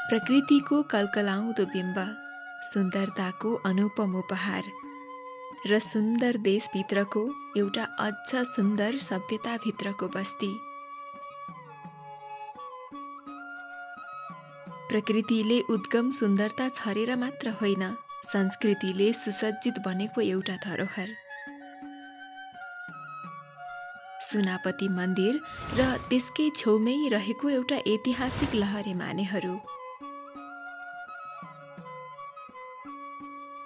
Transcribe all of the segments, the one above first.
प्रकृतिको कलकलाउँदो बिम्ब, सुन्दरताको अनुपम उपहार र सुन्दर देशभित्रको एउटा अझ सुन्दर सभ्यताभित्रको बस्ती। प्रकृतिले उद्गम सुन्दरता छरेर मात्र होइन, संस्कृतिले सुसज्जित बनेको एउटा धरोहर। सुनापति मन्दिर र त्यसकै छेउमै रहेको एउटा ऐतिहासिक लहरे मानेहरू।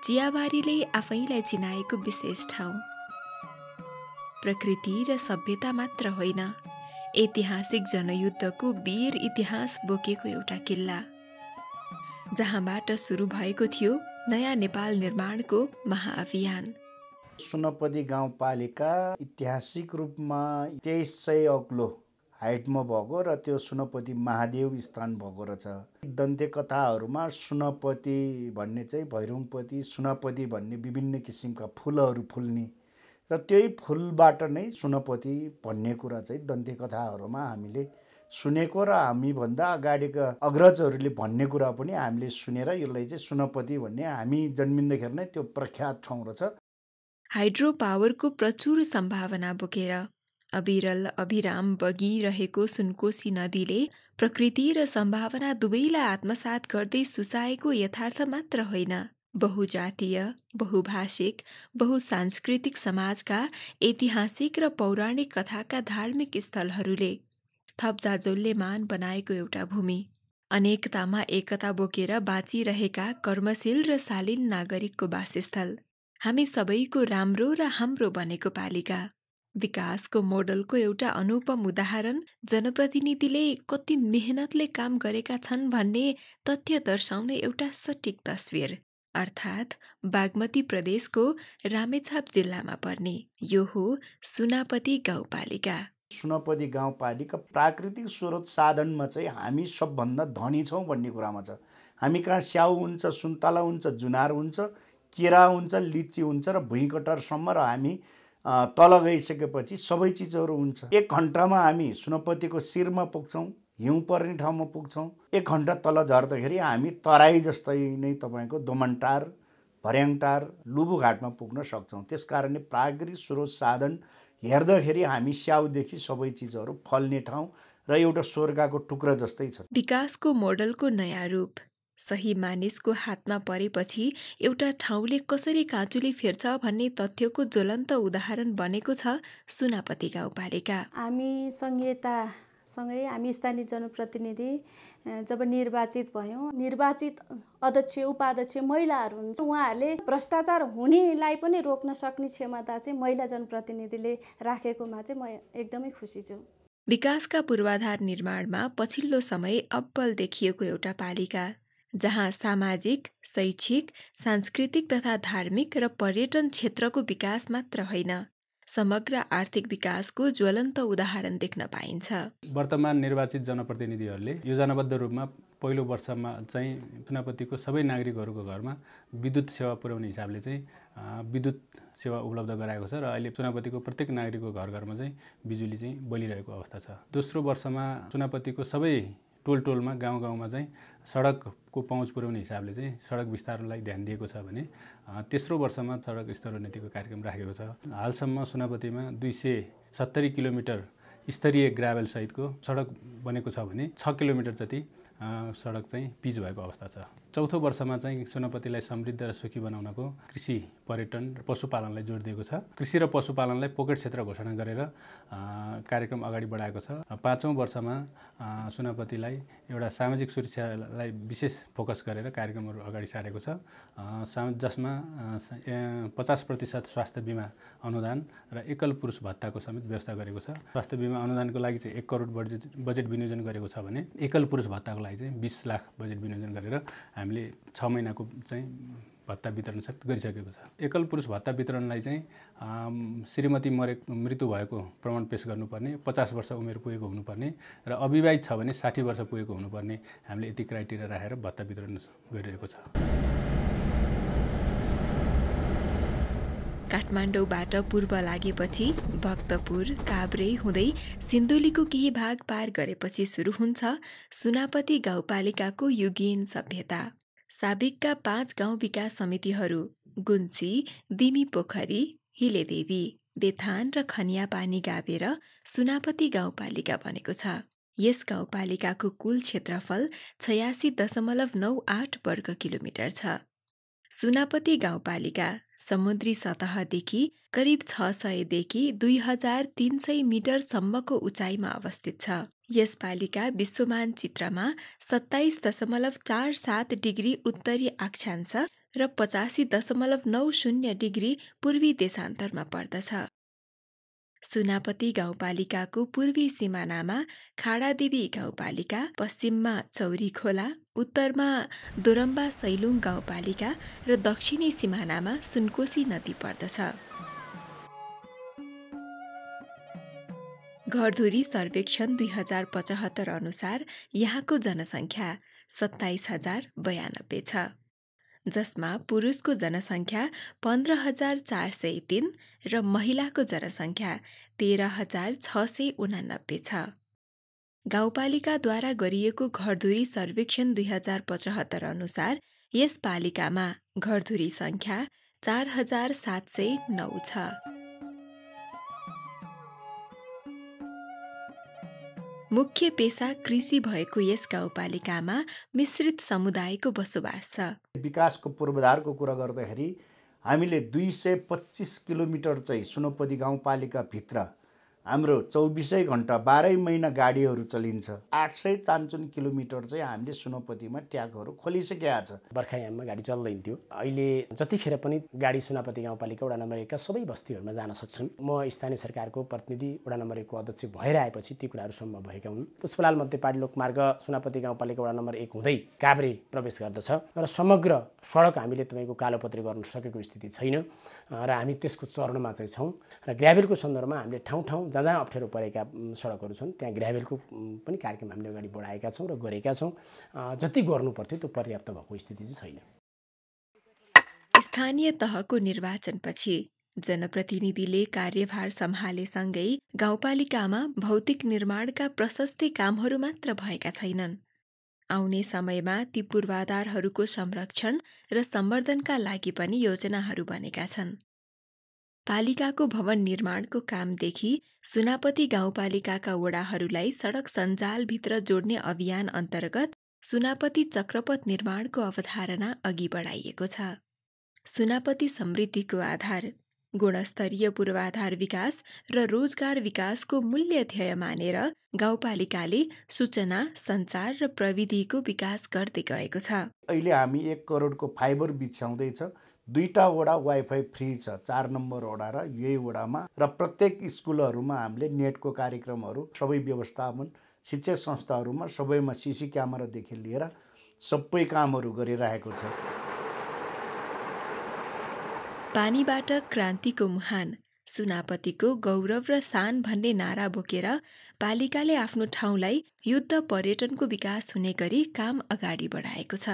चियाबारीले आफैलाई चिनाएको विशेष ठाउँ। प्रकृति र सभ्यता मात्र होइन, ऐतिहासिक जनयुद्धको वीर इतिहास बोकेको एउटा किल्ला, जहाँबाट सुरु भएको थियो नयाँ नेपाल निर्माणको महाअभियान। सुनपति गाउँपालिका ऐतिहासिक रूपमा 2300 अग्लो हाइटमा भएको र त्यो सुनपति महादेव स्थान भएको रहेछ। दन्ते कथाहरूमा सुनपति भन्ने चाहिँ भैरवपति, सुनपति भन्ने विभिन्न किसिमका फुलहरू फुल्ने र त्यही फुलबाट नै सुनपति भन्ने कुरा चाहिँ दन्ते कथाहरूमा हामीले सुनेको र हामीभन्दा अगाडिका अग्रजहरूले भन्ने कुरा पनि हामीले सुनेर यसलाई चाहिँ सुनपति भन्ने हामी जन्मिँदाखेरि नै त्यो प्रख्यात ठाउँ रहेछ। हाइड्रो पावरको प्रचुर सम्भावना बोकेर अविरल अभिराम बगिरहेको सुनकोशी नदीले प्रकृति र सम्भावना दुवैलाई आत्मसात गर्दै सुसाएको यथार्थ मात्र होइन, बहुजातीय, बहुभाषिक, बहुसांस्कृतिक समाजका ऐतिहासिक र पौराणिक कथाका धार्मिक स्थलहरूले थप जाजोल्यमान बनाएको एउटा भूमि। अनेकतामा एकता बोकेर बाँचिरहेका कर्मशील र शालीन नागरिकको वासस्थल। हामी सबैको राम्रो र हाम्रो बनेको पालिका। विकासको मोडलको एउटा अनुपम उदाहरण जनप्रतिनिधिले कति मेहनतले काम गरेका छन् भन्ने तथ्य दर्शाउने एउटा सटीक तस्विर, अर्थात् बागमती प्रदेशको रामेछाप जिल्लामा पर्ने यो हो सुनापति गाउँपालिका। सुनपति गाउँपालिका प्राकृतिक स्रोत साधनमा चाहिँ हामी सबभन्दा धनी छौँ भन्ने कुरामा छ। हामी कहाँ स्याउ हुन्छ, सुन्तला हुन्छ, जुनार हुन्छ, केरा हुन्छ, लिची हुन्छ र भुइँकटरसम्म र हामी तल गइसकेपछि सबै चिजहरू हुन्छ। 1 घन्टामा हामी सुनपतिको शिरमा पुग्छौँ, हिउँ पर्ने ठाउँमा पुग्छौँ। 1 घन्टा तल झर्दाखेरि हामी तराई जस्तै नै तपाईँको दोमनटार, भर्याङटार, लुबुघाटमा पुग्न सक्छौँ। त्यस कारणले प्राकृतिक स्रोत साधन हेर्दाखेरि हामी स्याउदेखि सबै चिजहरू फल्ने ठाउँ र एउटा स्वर्गको टुक्रा जस्तै छ। विकासको मोडलको नयाँ रूप सही मानिसको हातमा परेपछि एउटा ठाउँले कसरी काँचुली फेर्छ भन्ने तथ्यको ज्वलन्त उदाहरण बनेको छ सुनापति गाउँपालिका। हामी संहितासँगै हामी स्थानीय जनप्रतिनिधि जब निर्वाचित भयौँ, निर्वाचित अध्यक्ष उपाध्यक्ष महिलाहरू हुन्छ, उहाँहरूले भ्रष्टाचार हुनेलाई पनि रोक्न सक्ने क्षमता चाहिँ महिला जनप्रतिनिधिले राखेकोमा चाहिँ म एकदमै खुसी छु। विकासका पूर्वाधार निर्माणमा पछिल्लो समय अब्बल देखिएको एउटा पालिका, जहाँ सामाजिक, शैक्षिक, सांस्कृतिक तथा धार्मिक र पर्यटन क्षेत्रको विकास मात्र होइन, समग्र आर्थिक विकासको ज्वलन्त उदाहरण देख्न पाइन्छ। वर्तमान निर्वाचित जनप्रतिनिधिहरूले योजनाबद्ध रूपमा पहिलो वर्षमा चाहिँ सुनापतिको सबै नागरिकहरूको घरमा विद्युत सेवा पुर्याउने हिसाबले चाहिँ विद्युत सेवा उपलब्ध गराएको छ र अहिले सुनापतिको प्रत्येक नागरिकको घर घरमा चाहिँ बिजुली चाहिँ बलिरहेको अवस्था छ। दोस्रो वर्षमा सुनापतिको सबै टोलमा गाउँमा चाहिँ सडकको पहुँच पुर्याउने हिसाबले चाहिँ सडक विस्तारलाई ध्यान दिएको छ भने तेस्रो वर्षमा सडक स्तरोन्नतिको कार्यक्रम राखेको छ। हालसम्म सुनापतिमा 270 किलोमिटर स्तरीय ग्राभेल सहितको सडक बनेको छ भने 6 किलोमिटर जति सडक चाहिँ पिच भएको अवस्था छ। चौथो वर्षमा चाहिँ सुनापतिलाई समृद्ध र सुखी बनाउनको कृषि, पर्यटन र पशुपालनलाई जोड दिएको छ। कृषि र पशुपालनलाई पोकेट क्षेत्र घोषणा गरेर कार्यक्रम अगाडि बढाएको छ। पाँचौं वर्षमा सुनापतिलाई एउटा सामाजिक सुरक्षालाई विशेष फोकस गरेर कार्यक्रमहरू अगाडि सारेको छ, जसमा 50% स्वास्थ्य बिमा अनुदान र एकल पुरुष भत्ताको समेत व्यवस्था गरेको छ। स्वास्थ्य बिमा अनुदानको लागि चाहिँ 1 करोड बजेट विनियोजन गरेको छ भने एकल पुरुष भत्ताको लागि चाहिँ 20 लाख बजेट विनियोजन गरेर हामीले 6 महिनाको चाहिँ भत्ता वितरण गरिसकेको छ। एकल पुरुष भत्ता वितरणलाई चाहिँ श्रीमती मृत्यु भएको प्रमाण पेश गर्नुपर्ने, 50 वर्ष उमेर पुगेको हुनुपर्ने र अविवाहित छ भने 60 वर्ष पुगेको हुनुपर्ने हामीले यति क्राइटेरिया राखेर भत्ता वितरण गरिरहेको छ। काठमाडौँबाट पूर्व लागेपछि भक्तपुर, काभ्रे हुँदै सिन्धुलीको केही भाग पार गरेपछि सुरु हुन्छ सुनापति गाउँपालिकाको युगीन सभ्यता। साबिकका 5 गाउँ विकास समितिहरू गुन्सी, दिमी पोखरी, हिलेदेवी, देथान र खनियापानी गाभेर सुनापति गाउँपालिका बनेको छ। यस गाउँपालिकाको कुल क्षेत्रफल 86.98 वर्ग किलोमिटर छ। सुनापति गाउँपालिका समुद्री सतहदेखि करिब 600 देखि 2300 मिटरसम्मको उचाइमा अवस्थित छ। यस पालिका विश्व मानचित्रमा 27.47 डिग्री उत्तरी अक्षांश र 85.90 डिग्री पूर्वी देशान्तरमा पर्दछ। सुनापति गाउँपालिकाको पूर्वी सिमानामा खाडादेवी गाउँपालिका, पश्चिममा चौरी खोला, उत्तरमा दोरम्बा सैलुङ गाउँपालिका र दक्षिणी सिमानामा सुनकोशी नदी पर्दछ। घरधुरी सर्वेक्षण 2075 अनुसार यहाँको जनसङ्ख्या 27,092 छ, जसमा पुरुषको जनसङ्ख्या 15,403 र महिलाको जनसङ्ख्या 13,689 छ। गाउँपालिकाद्वारा गरिएको घरधुरी सर्वेक्षण 2075 अनुसार यस पालिकामा घरधुरी सङ्ख्या 4,709 छ। मुख्य पेशा कृषि भएको यस गाउँपालिकामा मिश्रित समुदायको बसोबास छ। विकासको पूर्वाधारको कुरा गर्दाखेरि हामीले 225 किलोमिटर चाहिँ सुनपति गाउँपालिकाभित्र हाम्रो 24 घण्टा 12 महिना गाडीहरू चलिन्छ। 800 चान्चुन किलोमिटर चाहिँ हामीले सुनपतिमा ट्यागहरू खोलिसकेका छ। बर्खायाममा गाडी चल्दैन थियो। अहिले जतिखेर पनि गाडी सुनापति गाउँपालिका वडा नम्बर 1 का सबै बस्तीहरूमा जान सक्छन्। म स्थानीय सरकारको प्रतिनिधि वडा नम्बर 1 को अध्यक्ष भएर आएपछि ती कुराहरू सम्भव भएका हुन्। पुष्पलाल मध्यपाडी लोकमार्ग सुनापति गाउँपालिका वडा नम्बर 1 हुँदै काभ्रे प्रवेश गर्दछ र समग्र सडक हामीले तपाईँको कालोपत्री गर्न सकेको स्थिति छैन र हामी त्यसको चरणमा चाहिँ छौँ र ग्राभेलको सन्दर्भमा हामीले ठाउँ जहाँ अप्ठ्यारो परेका सडकहरू छन् त्यहाँ ग्राभेलको पनि कार्यक्रम हामीले अगाडि बढाएका छौँ र गरेका छौँ। जति गर्नु पर्थ्यो त्यो पर्याप्त भएको स्थिति चाहिँ छैन। स्थानीय तहको निर्वाचनपछि जनप्रतिनिधिले कार्यभार सम्हालेसँगै गाउँपालिकामा भौतिक निर्माणका प्रशस्तै कामहरू मात्र भएका छैनन्। आउने समयमा ती पूर्वाधारहरूको संरक्षण र सम्वर्धनका लागि पनि योजनाहरू बनेका छन्। पालिकाको भवन निर्माणको कामदेखि सुनापति गाउँपालिकाका वडाहरूलाई सडक सञ्जालभित्र जोड्ने अभियान अन्तर्गत सुनापति चक्रपथ निर्माणको अवधारणा अघि बढाइएको छ। सुनापति समृद्धिको आधार गुणस्तरीय पूर्वाधार विकास र रोजगार विकासको मूल्य ध्येय मानेर गाउँपालिकाले सूचना, सञ्चार र प्रविधिको विकास गर्दै गएको छ। अहिले हामी 1 करोडको फाइबर बिछ्याउँदैछ। 2टा वडा वाइफाई फ्री छ, 4 नम्बर वडा र यही वडामा र प्रत्येक स्कुलहरूमा हामीले नेटको कार्यक्रमहरू सबै व्यवस्थापन शिक्षक संस्थाहरूमा सबैमा सीसी क्यामेरादेखि लिएर सबै कामहरू गरिरहेको छ। पानीबाट क्रान्तिको मुहान, सुनापतिको गौरव र शान भन्ने नारा बोकेर पालिकाले आफ्नो ठाउँलाई युद्ध पर्यटनको विकास हुने गरी काम अगाडि बढाएको छ।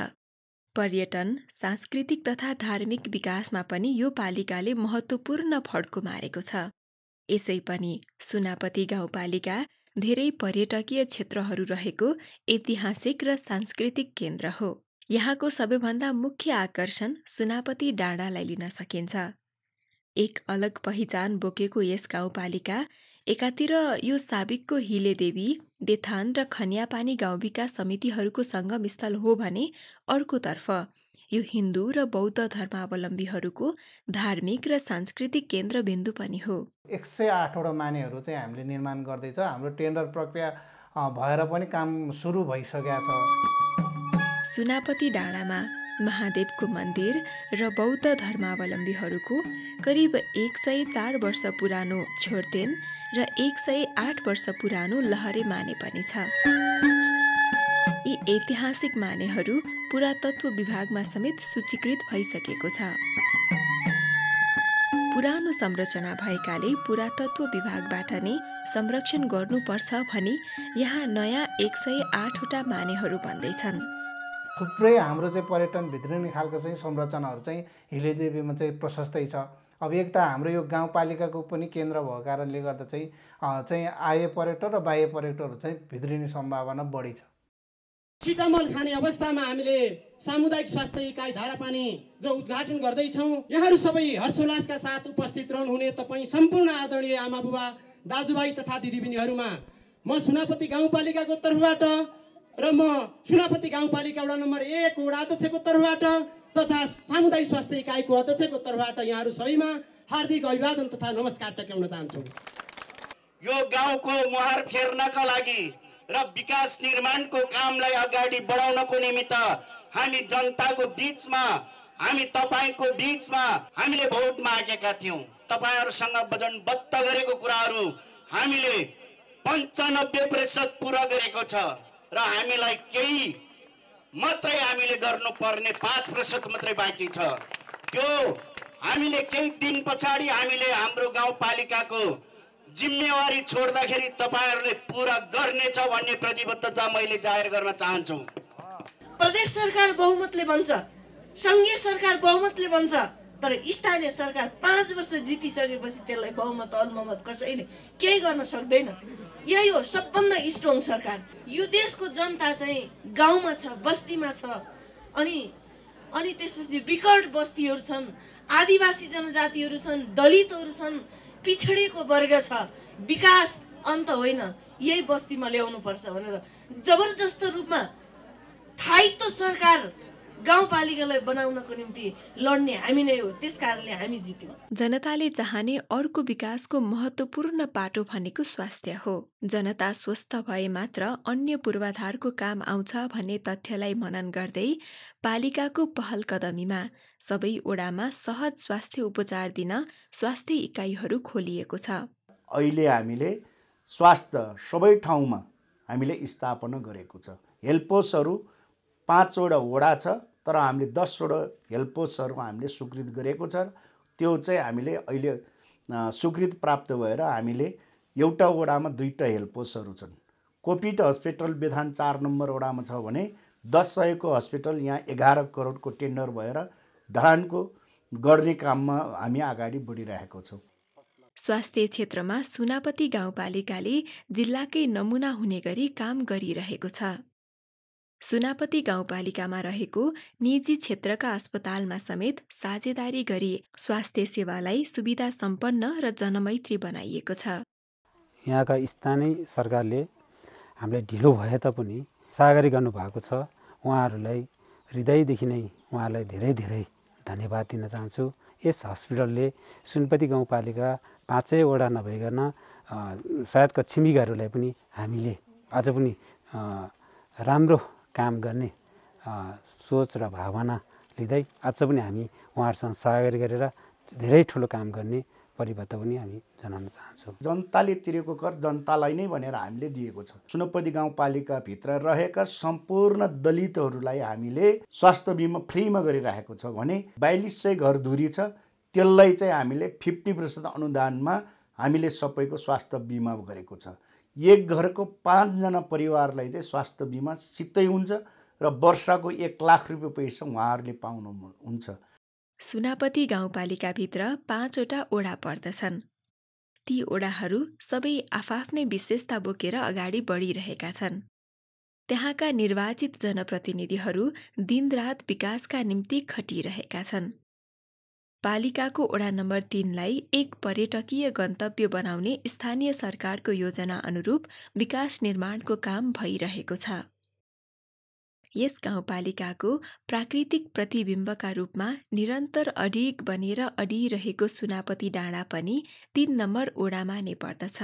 पर्यटन, सांस्कृतिक तथा धार्मिक विकासमा पनि यो पालिकाले महत्त्वपूर्ण फड्को मारेको छ। यसै पनि सुनापति गाउँपालिका धेरै पर्यटकीय क्षेत्रहरू रहेको ऐतिहासिक र सांस्कृतिक केन्द्र हो। यहाँको सबैभन्दा मुख्य आकर्षण सुनापति डाँडालाई लिन सकिन्छ। एक अलग पहिचान बोकेको यस गाउँपालिका एकातिर यो साबिकको हिलेदेवी, देथान र खनियापानी गाउँ विकास समितिहरूको सङ्गमस्थल हो भने अर्कोतर्फ यो हिन्दू र बौद्ध धर्मावलम्बीहरूको धार्मिक र सांस्कृतिक केन्द्रबिन्दु पनि हो। 108वटा मानेहरू चाहिँ हामीले निर्माण गर्दैछ। हाम्रो टेन्डर प्रक्रिया भएर पनि काम सुरु भइसकेको छ। सुनापति डाँडामा महादेवको मन्दिर र बौद्ध धर्मावलम्बीहरूको करिब 104 वर्ष पुरानो छोर्तेन र 108 वर्ष पुरानो लहरे माने पनि छ। यी ऐतिहासिक मानेहरू पुरातत्व विभागमा समेत सूचीकृत भइसकेको छ। पुरानो संरचना भएकाले पुरातत्व विभागबाट नै संरक्षण गर्नुपर्छ भनी यहाँ नयाँ 108वटा मानेहरू बन्दैछन्। थुप्रै हाम्रो चाहिँ पर्यटन भित्रिने खालको चाहिँ संरचनाहरू चाहिँ हिलेदेवीमा चाहिँ प्रशस्तै छ। अब एक त हाम्रो यो गाउँपालिकाको पनि केन्द्र भएको कारणले गर्दा चाहिँ आय पर्यटक र बाह्य पर्यटकहरू चाहिँ भित्रिने सम्भावना बढी छ। सिटामल खाने अवस्थामा हामीले सामुदायिक स्वास्थ्य इकाइ धारापानी जो उद्घाटन गर्दैछौँ, यहाँहरू सबै हर्षोल्लासका साथ उपस्थित रहनुहुने तपाईँ सम्पूर्ण आदरणीय आमा बुबा दाजुभाइ तथा दिदीबहिनीहरूमा म सुनापति गाउँपालिकाको तर्फबाट र म सुनापति गाउँपालिका वडा नम्बर 1 वडा अध्यक्षको तर्फबाट तथा सामुदायिक स्वास्थ्य इकाइको अध्यक्षको तर्फबाट यहाँहरू सबैमा हार्दिक अभिवादन तथा नमस्कार टक्राउन चाहन्छु। यो गाउँको मुहार फेर्नका लागि र विकास निर्माणको कामलाई अगाडि बढाउनको निमित्त हामी जनताको बीचमा, हामी तपाईको बीचमा हामीले भोट मागेका थियौं। तपाईहरुसँग वचनबद्ध गरेको कुराहरू हामीले 95% पूरा गरेको छ र हामीलाई केही मात्रै हामीले गर्नुपर्ने 5% मात्रै बाँकी छ। त्यो हामीले केही दिन पछाडि हामीले हाम्रो गाउँपालिकाको जिम्मेवारी छोड्दाखेरि तपाईहरुले पूरा गर्नेछ भन्ने प्रतिबद्धता मैले जाहेर गर्न चाहन्छु। प्रदेश सरकार बहुमतले बन्छ, संघीय सरकार बहुमतले बन्छ, तर स्थानीय सरकार 5 वर्ष जितिसकेपछि त्यसलाई बहुमत अल्पमत कसैले केही गर्न सक्दैन। यही हो सबभन्दा स्ट्रङ सरकार। यो देशको जनता चाहिँ गाउँमा छ, बस्तीमा छ, अनि त्यसपछि विकट बस्तीहरू छन्, आदिवासी जनजातिहरू छन्, दलितहरू छन्, पिछडेको वर्ग छ। विकास अन्त होइन, यही बस्तीमा ल्याउनु पर्छ भनेर जबरजस्त रूपमा स्थायित्व सरकार गाउँपालिकालाई बनाउनको निम्ति लड्ने हामी नै हो। त्यसकारणले हामी जित्यौं। जनताले चाहने अर्को विकासको महत्त्वपूर्ण पाटो भनेको स्वास्थ्य हो। जनता स्वस्थ भए मात्र अन्य पूर्वाधारको काम आउँछ भन्ने तथ्यलाई मनन गर्दै पालिकाको पहल कदमीमा सबै ओडामा सहज स्वास्थ्य उपचार दिन स्वास्थ्य इकाइहरू खोलिएको छ। अहिले हामीले स्वास्थ्य सबै ठाउँमा हामीले स्थापना गरेको छ। हेल्थ पोस्टहरू 5 वटा वडा छ, तर हामीले 10 वटा हेल्थ पोस्टहरू हामीले स्वीकृत गरेको छ। त्यो चाहिँ हामीले अहिले स्वीकृत प्राप्त भएर हामीले एउटा वडामा 2टा हेल्थ पोस्टहरू छन्। कोभिड हस्पिटल बेथान 4 नम्बर वडामा छ भने 10 को हस्पिटल यहाँ 11 करोडको टेन्डर भएर ढानको गर्ने काममा हामी अगाडि बढिरहेको छौँ। स्वास्थ्य क्षेत्रमा सुनापति गाउँपालिकाले जिल्लाकै नमुना हुने गरी काम गरिरहेको छ। सुनापति गाउँपालिकामा रहेको निजी क्षेत्रका अस्पतालमा समेत साझेदारी गरी स्वास्थ्य सेवालाई सुविधा सम्पन्न र जनमैत्री बनाइएको छ। यहाँका स्थानीय सरकारले हामीले ढिलो भए तापनि सहकारी गर्नुभएको छ। उहाँहरूलाई हृदयदेखि नै उहाँलाई धेरै धेरै धन्यवाद दिन चाहन्छु। यस हस्पिटलले सुनपति गाउँपालिका 5 वडा नभइकन सायदका छिमेकीहरूलाई पनि हामीले अझ पनि राम्रो काम गर्ने सोच र भावना लिँदै अझ पनि हामी उहाँहरूसँग सहकारी गरेर धेरै ठुलो काम गर्ने परिबद्ध पनि हामी जनाउन चाहन्छौँ। जनताले तिरेको कर जनतालाई नै भनेर हामीले दिएको छ। सुनपति गाउँपालिकाभित्र रहेका सम्पूर्ण दलितहरूलाई हामीले स्वास्थ्य बिमा फ्रीमा गरिरहेको छ भने 4200 घर धुरी छ, त्यसलाई चाहिँ हामीले 50% अनुदानमा हामीले सबैको स्वास्थ्य बिमा गरेको छ। एक घरको 5 जना परिवारलाई चाहिँ स्वास्थ्य बिमा सित्तै हुन्छ र वर्षको 1 लाख रुपियाँ पैसा उहाँहरूले पाउनुहुन्छ। सुनापति गाउँपालिकाभित्र 5 वटा ओडा पर्दछन्। ती ओडाहरू सबै आफआफ्नै विशेषता बोकेर अगाडि बढिरहेका छन्। त्यहाँका निर्वाचित जनप्रतिनिधिहरू दिनरात विकासका निम्ति खटिरहेका छन्। पालिकाको ओडा नम्बर 3 लाई एक पर्यटकीय गन्तव्य बनाउने स्थानीय सरकारको योजना अनुरूप विकास निर्माणको काम भइरहेको छ। यस गाउँपालिकाको प्राकृतिक प्रतिबिम्बका रूपमा निरन्तर अडिग बनेर अडिरहेको सुनापति डाँडा पनि 3 नम्बर ओडामा नै पर्दछ।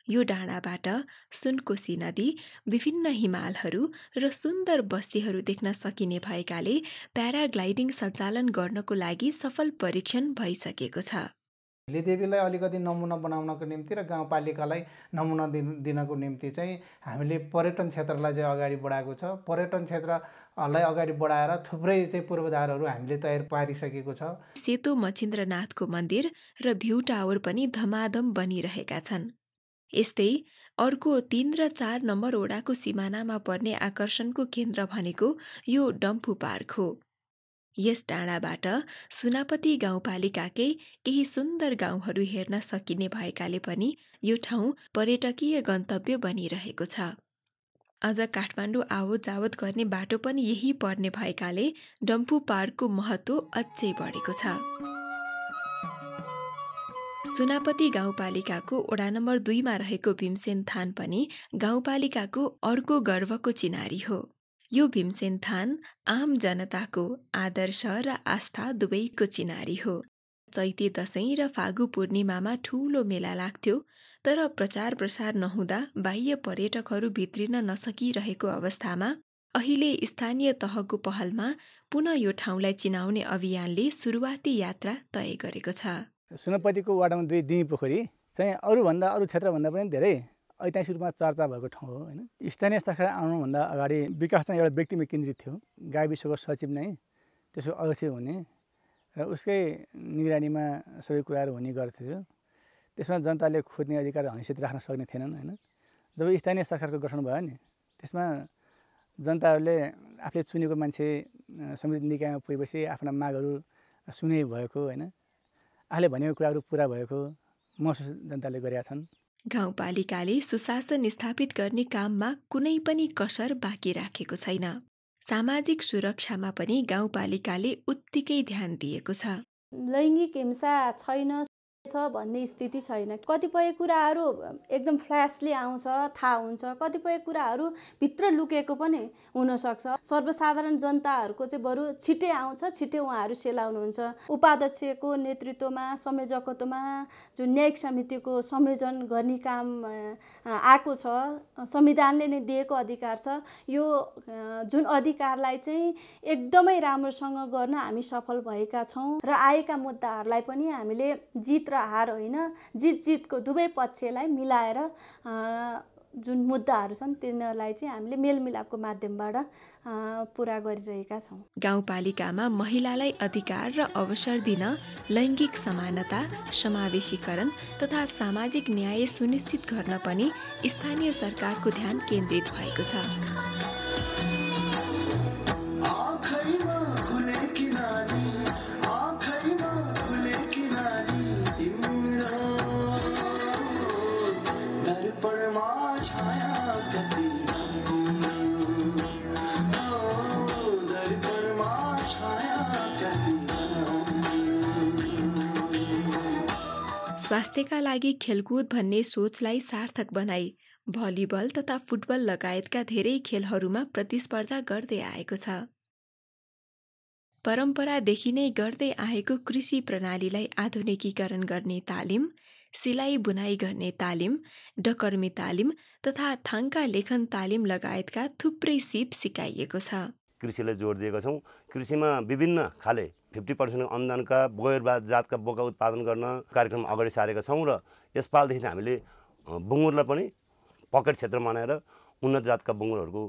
यो डाँडाबाट सुनकोशी नदी, विभिन्न हिमालहरू र सुन्दर बस्तीहरू देख्न सकिने भएकाले प्याराग्लाइडिङ सञ्चालन गर्नको लागि सफल परीक्षण भइसकेको छ। हिलेदेवीलाई अलिकति नमुना बनाउनको निम्ति र गाउँपालिकालाई नमुना दिनको निम्ति चाहिँ हामीले पर्यटन क्षेत्रलाई चाहिँ अगाडि बढाएको छ। पर्यटन क्षेत्रलाई अगाडि बढाएर थुप्रै चाहिँ पूर्वाधारहरू हामीले तयार पारिसकेको छ। सेतो मचिन्द्रनाथको मन्दिर र भ्यू टावर पनि धमाधम बनिरहेका छन्। यस्तै अर्को 3 र 4 नम्बर ओडाको सिमानामा पर्ने आकर्षणको केन्द्र भनेको यो डम्फु पार्क हो। यस डाँडाबाट सुनापति गाउँपालिकाकै केही सुन्दर गाउँहरू हेर्न सकिने भएकाले पनि यो ठाउँ पर्यटकीय गन्तव्य बनिरहेको छ। अझ काठमाडौँ आवत जावत गर्ने बाटो पनि यही पर्ने भएकाले डम्फु पार्कको महत्त्व अझै बढेको छ। सुनापति गाउँपालिकाको वडा नम्बर 2 मा रहेको भीमसेन थान पनि गाउँपालिकाको अर्को गर्वको चिनारी हो। यो भीमसेन थान आम जनताको आदर्श र आस्था दुवैको चिनारी हो। चैते दशैं र फागु पूर्णिमामा ठूलो मेला लाग्थ्यो, तर प्रचार प्रसार नहुँदा बाह्य पर्यटकहरू भित्रिन नसकिरहेको अवस्थामा अहिले स्थानीय तहको पहलमा पुनः यो ठाउँलाई चिनाउने अभियानले सुरुवाती यात्रा तय गरेको छ। सुनापतिको वार्ड नम्बर 2 दिमी पोखरी चाहिँ अरू क्षेत्रभन्दा पनि धेरै ऐतिहासिक रूपमा चर्चा भएको ठाउँ हो हैन। स्थानीय सरकार आउनुभन्दा अगाडि विकास चाहिँ एउटा व्यक्तिमा केन्द्रित थियो। गाविसको सचिव नै त्यसको अध्यक्ष हुने र उसकै निगरानीमा सबै कुराहरू हुने गर्थ्यो। त्यसमा जनताले खोज्ने अधिकार हैसियत राख्न सक्ने थिएनन् हैन। जब स्थानीय सरकारको गठन भयो नि, त्यसमा जनताहरूले आफूले चुनेको मान्छे समिति निकायमा पुगेपछि आफ्ना मागहरू सुने भएको हैन, आफूले भनेको कुराहरू पुरा भएको महसुस जनताले गरेका छन्। गाउँपालिकाले सुशासन स्थापित गर्ने काममा कुनै पनि कसर बाँकी राखेको छैन। सामाजिक सुरक्षामा पनि गाउँपालिकाले उत्तिकै ध्यान दिएको छ। लैङ्गिक हिंसा छैन भन्ने स्थिति छैन। कतिपय कुराहरू एकदम फ्ल्यासली आउँछ, थाहा हुन्छ, कतिपय कुराहरू भित्र लुकेको पनि हुनसक्छ। सर्वसाधारण जनताहरूको चाहिँ बरु छिट्टै आउँछ, छिट्टै उहाँहरू सेलाउनुहुन्छ। उपाध्यक्षको नेतृत्वमा संयोजकत्वमा जुन न्यायिक समितिको संयोजन गर्ने काम आएको छ, संविधानले नै दिएको अधिकार छ। यो जुन अधिकारलाई चाहिँ एकदमै राम्रोसँग गर्न हामी सफल भएका छौँ र आएका मुद्दाहरूलाई पनि हामीले जित र हार होइन, जितको दुवै पक्षलाई मिलाएर जुन मुद्दाहरू छन् तिनीहरूलाई चाहिँ हामीले मेलमिलापको माध्यमबाट पुरा गरिरहेका छौँ। गाउँपालिकामा महिलालाई अधिकार र अवसर दिन लैङ्गिक समानता, समावेशीकरण तथा सामाजिक न्याय सुनिश्चित गर्न पनि स्थानीय सरकारको ध्यान केन्द्रित भएको छ। स्वास्थ्यका लागि खेलकुद भन्ने सोचलाई सार्थक बनाई भलिबल तथा फुटबल लगायतका धेरै खेलहरूमा प्रतिस्पर्धा गर्दै आएको छ। परम्परादेखि नै गर्दै आएको कृषि प्रणालीलाई आधुनिकीकरण गर्ने तालिम, सिलाइ बुनाइ गर्ने तालिम, डकर्मी तालिम तथा थाङ्का लेखन तालिम लगायतका थुप्रै सिप सिकाइएको छ। कृषिलाई जोड दिएका छौँ। कृषिमा विभिन्न खाले 50% अनुदानका बगैर जातका बोका उत्पादन गर्न कार्यक्रम अगाडि सारेका छौँ र यसपालदेखि हामीले बुङ्गुरलाई पनि पकेट क्षेत्र बनाएर उन्नत जातका बुङ्गुरहरूको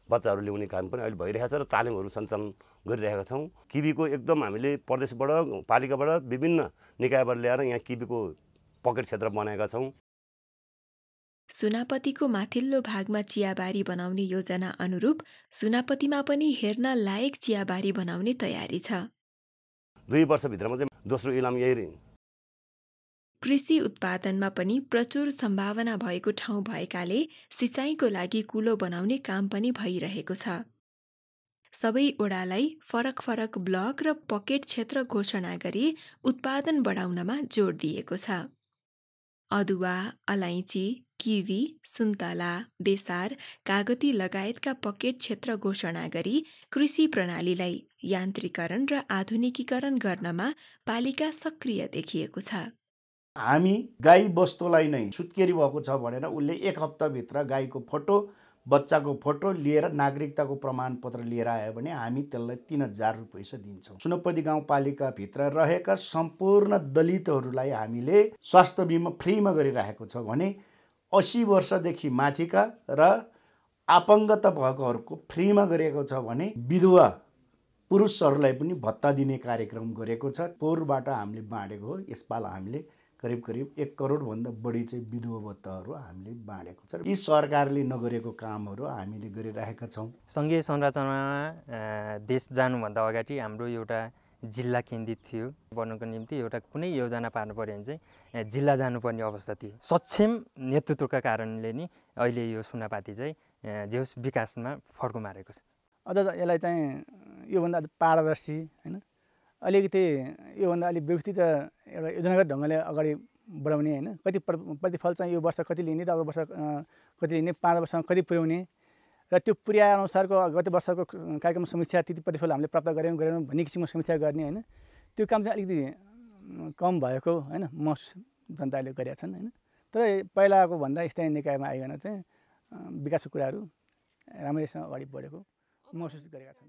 बच्चाहरू ल्याउने काम पनि अहिले भइरहेको छ र तालिमहरू सञ्चालन गरिरहेका छौँ। किबीको एकदम हामीले प्रदेशबाट पालिकाबाट विभिन्न निकायबाट ल्याएर यहाँ किबीको पकेट क्षेत्र बनाएका छौँ। सुनापतिको माथिल्लो भागमा चियाबारी बनाउने योजना अनुरूप सुनापतिमा पनि हेर्न लायक चियाबारी बनाउने तयारी छ। 2 वर्षभित्रमा चाहिँ दोस्रो इलाम यही। कृषि उत्पादनमा पनि प्रचुर सम्भावना भएको ठाउँ भएकाले सिँचाइको लागि कुलो बनाउने काम पनि भइरहेको छ। सबै ओडालाई फरक फरक ब्लक र पकेट क्षेत्र घोषणा गरी उत्पादन बढाउनमा जोड दिएको छ। अदुवा, अलैँची, किवी, सुन्तला, बेसार, कागती लगायतका पकेट क्षेत्र घोषणा गरी कृषि प्रणालीलाई यान्त्रिकरण र आधुनिकीकरण गर्नमा पालिका सक्रिय देखिएको छ। हामी गाई बस्तुलाई नै सुत्केरी भएको छ भनेर उसले 1 हप्ताभित्र गाईको फोटो, बच्चाको फोटो लिएर नागरिकताको प्रमाणपत्र लिएर आयो भने हामी त्यसलाई 3000 रुपैयाँ दिन्छौँ। सुनपति गाउँपालिकाभित्र रहेका सम्पूर्ण दलितहरूलाई हामीले स्वास्थ्य बिमा फ्रीमा गरिरहेको छ भने 80 वर्षदेखि माथिका र अपङ्गता भएकोहरूको फ्रीमा गरेको छ भने विधवा पुरुषहरूलाई पनि भत्ता दिने कार्यक्रम गरेको छ। पोहोरबाट हामीले बाँडेको हो, यसपाल हामीले करिब 1 करोडभन्दा बढी चाहिँ विधवा भत्ताहरू हामीले बाँडेको छ। यी सरकारले नगरेको कामहरू हामीले गरिरहेका छौँ। सङ्घीय संरचनामा देश जानुभन्दा अगाडि हाम्रो एउटा जिल्ला केन्द्रित थियो। बन्नको निम्ति एउटा कुनै योजना पार्नु पर्यो भने चाहिँ जिल्ला जानुपर्ने अवस्था थियो। सक्षम नेतृत्वका कारणले नि अहिले यो सुनापाती चाहिँ जे होस् विकासमा फड्को मारेको छ। अझ यसलाई चाहिँ योभन्दा पारदर्शी होइन अलिकति योभन्दा अलिक व्यवस्थित एउटा योजनागत ढङ्गले अगाडि बढाउने होइन कति प्रतिफल चाहिँ यो वर्ष कति लिने र अर्को वर्ष कति लिने 5 वर्षमा कति पुर्याउने र त्यो अनुसारको गत वर्षको कार्यक्रम समीक्षा त्यति प्रतिफल हामीले प्राप्त गरेनौँ भन्ने किसिमको समीक्षा गर्ने होइन त्यो काम चाहिँ अलिकति कम भएको होइन महसुस जनताले गरेका छन् होइन। तर पहिलाको भन्दा स्थानीय निकायमा आइकन चाहिँ विकासको कुराहरू राम्रैसँग अगाडि बढेको महसुस गरेका छन्।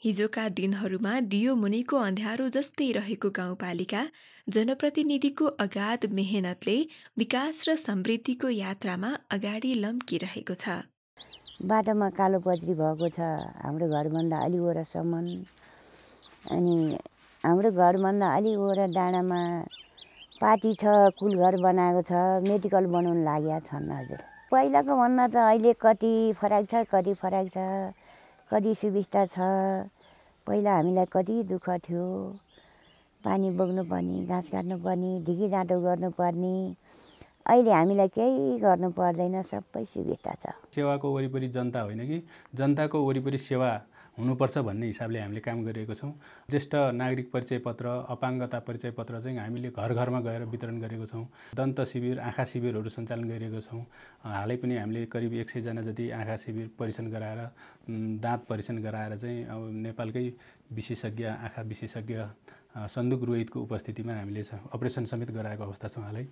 हिजोका दिनहरूमा दियो मुनिको अँध्यारो जस्तै रहेको गाउँपालिका जनप्रतिनिधिको अगाध मेहनतले विकास र समृद्धिको यात्रामा अगाडि लम्किरहेको छ। बाटोमा कालो पत्री भएको छ हाम्रो घरभन्दा अलि वरसम्म, अनि हाम्रो घरभन्दा अलि वर डाँडामा पार्टी छ, कुलघर बनाएको छ, मेडिकल बनाउन लागेका छन्। हजुर पहिलाको भन्दा त अहिले कति फरक छ, कति सुविस्ता छ। पहिला हामीलाई कति दुःख थियो, पानी बोक्नुपर्ने, घाँस काट्नुपर्ने, ढिकी जाँटो गर्नुपर्ने। अहिले हामीलाई केही गर्नु पर्दैन, सबै सुविस्ता छ। सेवाको वरिपरि जनता होइन कि जनताको वरिपरि सेवा हुनुपर्छ भन्ने हिसाबले हामीले काम गरिरहेको छौँ। ज्येष्ठ नागरिक परिचय पत्र, अपाङ्गता परिचय पत्र चाहिँ हामीले घर घरमा गएर वितरण गरेको छौँ। दन्त शिविर, आँखा शिविरहरू सञ्चालन गरिरहेको छौँ। हालै पनि हामीले करिब 100 जना जति आँखा शिविर परीक्षण गराएर, दाँत परीक्षण गराएर चाहिँ अब नेपालकै विशेषज्ञ आँखा विशेषज्ञ सन्दुक रोहितको उपस्थितिमा हामीले अपरेसन समेत गराएको अवस्था छ हालै।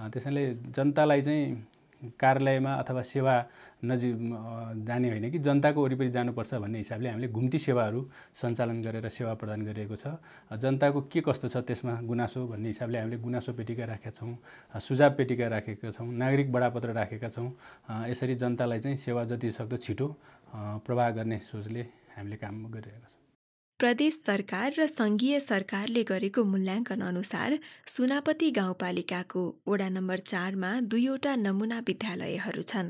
त्यसैले जनतालाई चाहिँ कार्यालयमा अथवा सेवा जाने होइन कि जनताको वरिपरि जानुपर्छ भन्ने हिसाबले हामीले घुम्ती सेवाहरू सञ्चालन गरेर सेवा प्रदान गरिएको छ। जनताको के कस्तो छ त्यसमा गुनासो भन्ने हिसाबले हामीले गुनासो पेटिका राखेका छौँ, सुझाव पेटिका राखेका छौँ, नागरिक बडापत्र राखेका छौँ। यसरी जनतालाई चाहिँ सेवा जति सक्दो छिटो प्रवाह गर्ने सोचले हामीले काम गरिरहेका छौँ। प्रदेश सरकार र सङ्घीय सरकारले गरेको मूल्याङ्कन अनुसार सुनापति गाउँपालिकाको वडा नम्बर 4 मा 2वटा नमुना विद्यालयहरू छन्।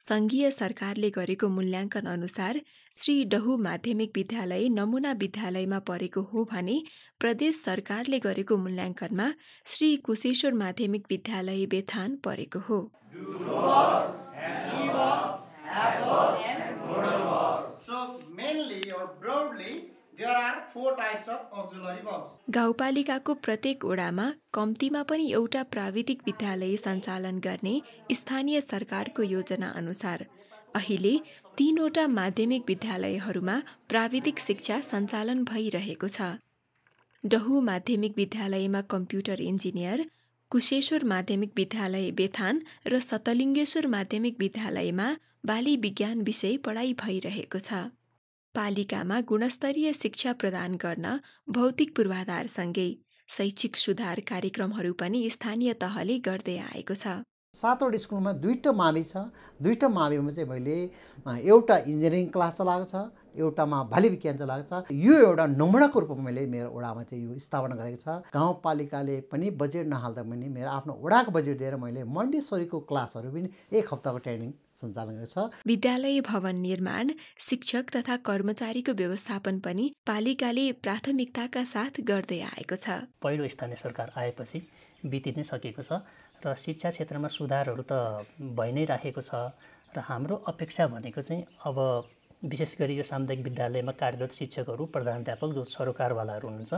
सङ्घीय सरकारले गरेको मूल्याङ्कन अनुसार श्री डहु माध्यमिक विद्यालय नमुना विद्यालयमा परेको हो भने प्रदेश सरकारले गरेको मूल्याङ्कनमा श्री कुशेश्वर माध्यमिक विद्यालय बेथान परेको हो। There are 4 types of auxiliary verbs. गाउँपालिकाको प्रत्येक वडामा कम्तीमा पनि एउटा प्राविधिक विद्यालय सञ्चालन गर्ने स्थानीय सरकारको योजना अनुसार अहिले 3वटा माध्यमिक विद्यालयहरूमा प्राविधिक शिक्षा सञ्चालन भइरहेको छ। डहु माध्यमिक विद्यालयमा कम्प्युटर इन्जिनियर, कुशेश्वर माध्यमिक विद्यालय बेथान र सतलिङ्गेश्वर माध्यमिक विद्यालयमा बाली विज्ञान विषय पढाइ भइरहेको छ। पालिकामा गुणस्तरीय शिक्षा प्रदान गर्न भौतिक पूर्वाधारसँगै शैक्षिक सुधार कार्यक्रमहरू पनि स्थानीय तहले गर्दै आएको छ। 7वटा स्कुलमा 2टा मावि छ। 2टा माविमा चाहिँ मैले एउटा इन्जिनियरिङ क्लास चलाएको छ, एउटामा बाली विज्ञान चलाएको छ। यो एउटा नमुनाको रूपमा मैले मेरो वडामा चाहिँ यो स्थापना गरेको छ। गाउँपालिकाले पनि बजेट नहाल्दा पनि मेरो आफ्नो वडाको बजेट दिएर मैले मण्डेश्वरीको क्लासहरू पनि 1 हप्ताको ट्रेनिङ सञ्चालन गरेको छ। विद्यालय भवन निर्माण, शिक्षक तथा कर्मचारीको व्यवस्थापन पनि पालिकाले प्राथमिकताका साथ गर्दै आएको छ। पहिलो स्थानीय सरकार आएपछि बिति नै सकेको छ र शिक्षा क्षेत्रमा सुधारहरू त भइ नै राखेको छ र हाम्रो अपेक्षा भनेको चाहिँ अब विशेष गरी यो सामुदायिक विद्यालयमा कार्यरत शिक्षकहरू, प्रधानाध्यापक जो सरोकारवालाहरू हुनुहुन्छ,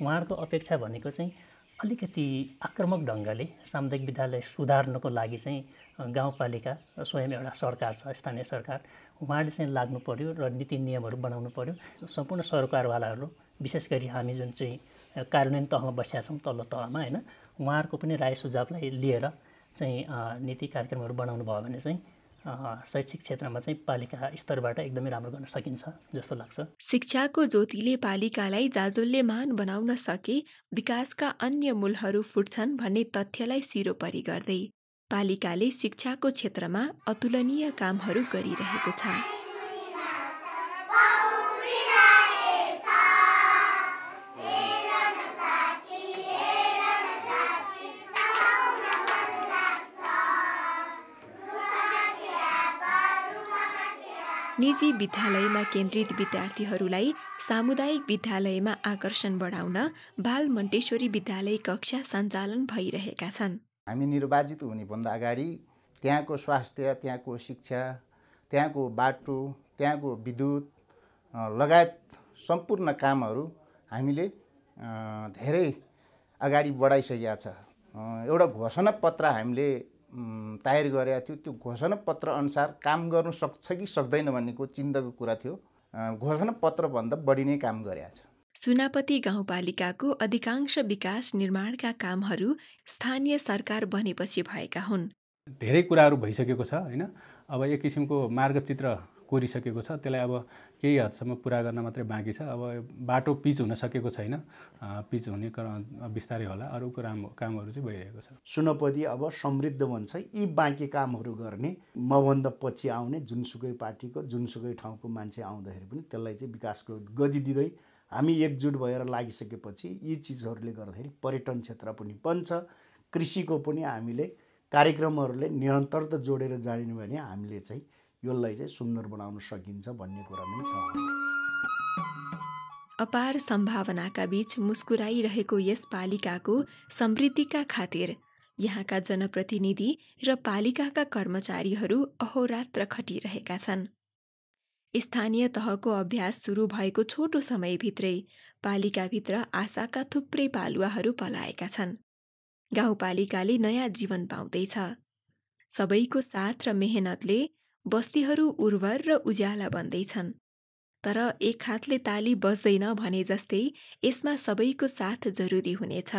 उहाँहरूको अपेक्षा भनेको चाहिँ अलिकति आक्रामक ढङ्गले सामुदायिक विद्यालय सुधार्नको लागि चाहिँ गाउँपालिका स्वयं एउटा सरकार छ, स्थानीय सरकार, उहाँले चाहिँ लाग्नु पर्यो र नीति नियमहरू बनाउनु पर्यो। सम्पूर्ण सरकारवालाहरू विशेष गरी हामी जुन चाहिँ कार्यान्वयन तहमा बसेका छौँ तल्लो तहमा होइन, उहाँहरूको पनि राय सुझावलाई लिएर चाहिँ नीति कार्यक्रमहरू बनाउनु भयो भने चाहिँ शैक्षिक क्षेत्रमा चाहिँ पालिका स्तरबाट एकदमै राम्रो गर्न सकिन्छ जस्तो लाग्छ। शिक्षाको ज्योतिले पालिकालाई जाजोल्यमान बनाउन सके विकासका अन्य मूलहरू फुट्छन् भन्ने तथ्यलाई सिरोपरि गर्दै पालिकाले शिक्षाको क्षेत्रमा अतुलनीय कामहरू गरिरहेको छ। निजी विद्यालयमा केन्द्रित विद्यार्थीहरूलाई सामुदायिक विद्यालयमा आकर्षण बढाउन बाल मन्टेश्वरी विद्यालय कक्षा सञ्चालन भइरहेका छन्। हामी निर्वाचित हुनेभन्दा अगाडि त्यहाँको स्वास्थ्य, त्यहाँको शिक्षा, त्यहाँको बाटो, त्यहाँको विद्युत लगायत सम्पूर्ण कामहरू हामीले धेरै अगाडि बढाइसकेका छ। एउटा घोषणा पत्र हामीले तयार गरेका थियो। त्यो घोषणा पत्र अनुसार काम गर्नु सक्छ कि सक्दैन भन्नेको चिन्ताको कुरा थियो। घोषणा पत्रभन्दा बढी नै काम गरेका छ। सुनापति गाउँपालिकाको अधिकांश विकास निर्माणका कामहरू स्थानीय सरकार बनेपछि भएका हुन्। धेरै कुराहरू भइसकेको छ हैन। अब एक किसिमको मार्गचित्र कोरिसकेको छ, त्यसलाई अब केही हदसम्म पुरा गर्न मात्रै बाँकी छ। अब बाटो पिच हुन सकेको छैन, पिच हुने बिस्तारै होला। अरू कामहरू चाहिँ भइरहेको छ। सुनपति अब समृद्ध बन्छ। यी बाँकी कामहरू गर्ने मभन्दा पछि आउने जुनसुकै पार्टीको जुनसुकै ठाउँको मान्छे आउँदाखेरि पनि त्यसलाई चाहिँ विकासको गति दिँदै हामी एकजुट भएर लागिसकेपछि यी चिजहरूले गर्दाखेरि पर्यटन क्षेत्र पनि बन्छ। कृषिको पनि हामीले कार्यक्रमहरूले निरन्तरता जोडेर जाने भने हामीले चाहिँ यसलाई चाहिँ सुन्दर बनाउन सकिन्छ भन्ने कुरा पनि छ। अपार सम्भावनाका बीच मुस्कुराइरहेको यस पालिकाको समृद्धिका खातिर यहाँका जनप्रतिनिधि र पालिकाका कर्मचारीहरू अहोरात्र खटिरहेका छन्। स्थानीय तहको अभ्यास सुरु भएको छोटो समयभित्रै पालिकाभित्र आशाका थुप्रै पालुवाहरू पलाएका छन्। गाउँपालिकाले नयाँ जीवन पाउँदैछ। सबैको साथ र मेहनतले बस्तीहरू उर्वर र उज्याला बन्दैछन्। तर एक हातले ताली बज्दैन भने जस्तै यसमा सबैको साथ जरुरी हुनेछ।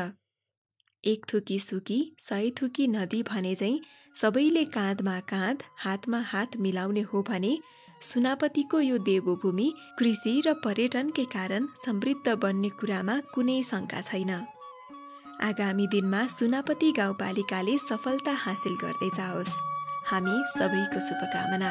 एक थुकी सुकी 100 थुकी नदी भने झैं सबैले काँधमा काँध हातमा हात मिलाउने हो भने सुनापतिको यो देवभूमि कृषि र पर्यटनकै कारण समृद्ध बन्ने कुरामा कुनै शंका छैन। आगामी दिनमा सुनापति गाउँपालिकाले सफलता हासिल गर्दै जाओस्। हामी सबैको शुभकामना।